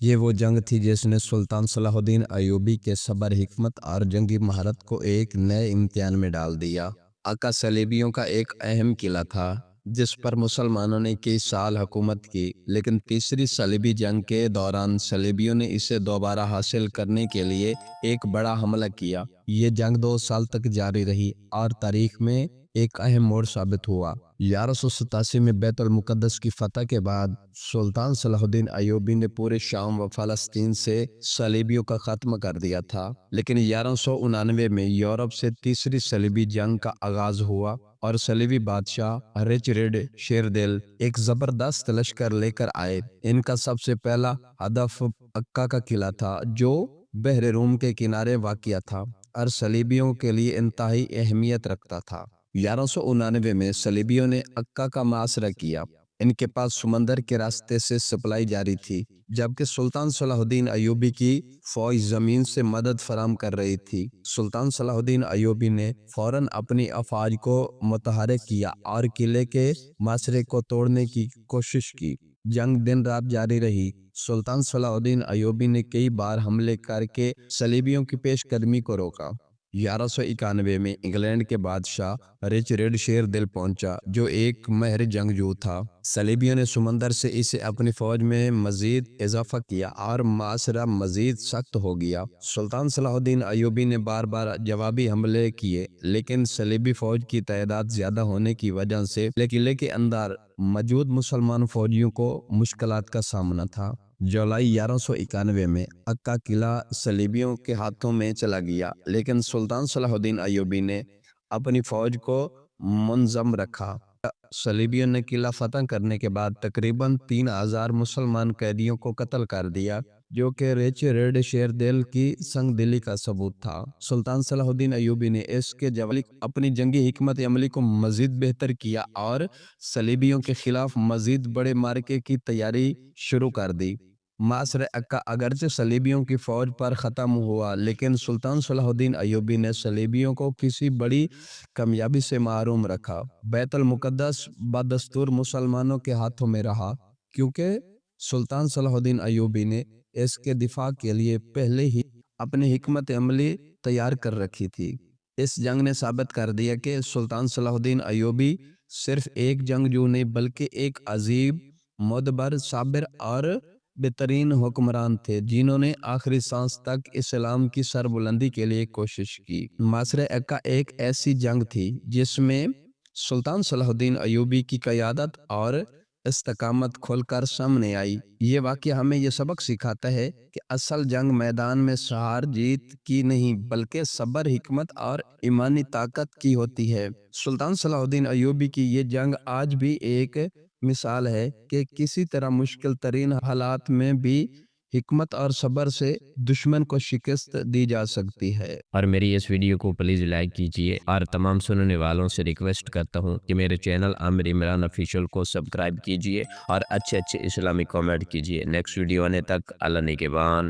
یہ وہ جنگ تھی جس نے سلطان صلاح الدین ایوبی کے صبر، حکمت اور جنگی مہارت کو ایک نئے امتحان میں ڈال دیا۔ عکا صلیبیوں کا ایک اہم قلعہ تھا جس پر مسلمانوں نے کئی سال حکومت کی، لیکن تیسری صلیبی جنگ کے دوران صلیبیوں نے اسے دوبارہ حاصل کرنے کے لیے ایک بڑا حملہ کیا۔ یہ جنگ 2 سال تک جاری رہی اور تاریخ میں ایک اہم موڑ ثابت ہوا۔ 1187 میں بیت المقدس کی فتح کے بعد سلطان صلاح الدین ایوبی نے پورے شام و فلسطین سے صلیبیوں کا خاتمہ کر دیا تھا، لیکن 1199 میں یورپ سے تیسری صلیبی جنگ کا آغاز ہوا اور صلیبی بادشاہ ریچرڈ شیردل ایک زبردست لشکر لے کر آئے۔ ان کا سب سے پہلا ہدف عکا کا قلعہ تھا جو بحر روم کے کنارے واقع تھا اور صلیبیوں کے لیے انتہائی اہمیت رکھتا تھا۔ 1199 میں صلیبیوں نے عکا کا محاصرہ کیا۔ ان کے پاس سمندر کے راستے سے سپلائی جاری تھی، جبکہ سلطان صلاح الدین ایوبی کی فوج زمین سے مدد فراہم کر رہی تھی۔ سلطان صلاح الدین ایوبی نے فوراً اپنی افواج کو متحرک کیا اور قلعے کے محاصرے کو توڑنے کی کوشش کی۔ جنگ دن رات جاری رہی۔ سلطان صلاح الدین ایوبی نے کئی بار حملے کر کے صلیبیوں کی پیش قدمی کو روکا۔ 1191 میں انگلینڈ کے بادشاہ ریچرڈ شیردل پہنچا جو ایک ماہر جنگجو تھا۔ صلیبیوں نے سمندر سے اسے اپنی فوج میں مزید اضافہ کیا اور محاصرہ مزید سخت ہو گیا۔ سلطان صلاح الدین ایوبی نے بار بار جوابی حملے کیے، لیکن صلیبی فوج کی تعداد زیادہ ہونے کی وجہ سے قلعے کے اندر موجود مسلمان فوجیوں کو مشکلات کا سامنا تھا۔ جولائی 1191 میں عکا قلعہ صلیبیوں کے ہاتھوں میں چلا گیا، لیکن سلطان صلاح الدین ایوبی نے اپنی فوج کو منظم رکھا۔ صلیبیوں نے قلعہ فتح کرنے کے بعد تقریباً 3000 مسلمان قیدیوں کو قتل کر دیا، جو کہ ریچرڈ شیردل کی سنگ دلی کا ثبوت تھا۔ سلطان صلاح الدین ایوبی نے اس کے جواب اپنی جنگی حکمت عملی کو مزید بہتر کیا اور صلیبیوں کے خلاف مزید بڑے معرکے کی تیاری شروع کر دی۔ محاصرہ عکا اگرچہ صلیبیوں کی فوج پر ختم ہوا، لیکن سلطان صلاح الدین ایوبی نے صلیبیوں کو کسی بڑی کامیابی سے محروم رکھا۔ بیت المقدس بدستور مسلمانوں کے ہاتھوں میں رہا، کیونکہ سلطان صلاح الدین ایوبی نے اس کے دفاع کے لیے پہلے ہی اپنی حکمت عملی تیار کر رکھی تھی۔ اس جنگ نے ثابت کر دیا کہ سلطان صلاح الدین ایوبی صرف ایک جنگجو نہیں بلکہ ایک عظیم، معتبر، صابر اور بہترین حکمران تھے، جنہوں نے آخری سانس تک اسلام کی سربلندی کے لیے کوشش کی۔ محاصرہ عکا ایک ایسی جنگ تھی جس میں سلطان صلاح الدین ایوبی کی قیادت اور استقامت کھل کر سامنے آئی۔ یہ واقعہ ہمیں یہ سبق سکھاتا ہے کہ اصل جنگ میدان میں ہار جیت کی نہیں بلکہ صبر، حکمت اور ایمانی طاقت کی ہوتی ہے۔ سلطان صلاح الدین ایوبی کی یہ جنگ آج بھی ایک مثال ہے کہ کسی طرح مشکل ترین حالات میں بھی حکمت اور صبر سے دشمن کو شکست دی جا سکتی ہے۔ اور میری اس ویڈیو کو پلیز لائک کیجئے اور تمام سننے والوں سے ریکویسٹ کرتا ہوں کہ میرے چینل عامر عمران آفیشیل کو سبسکرائب کیجئے اور اچھے اسلامی کامنٹ کیجئے۔ نیکسٹ ویڈیو آنے تک اللہ نگہبان۔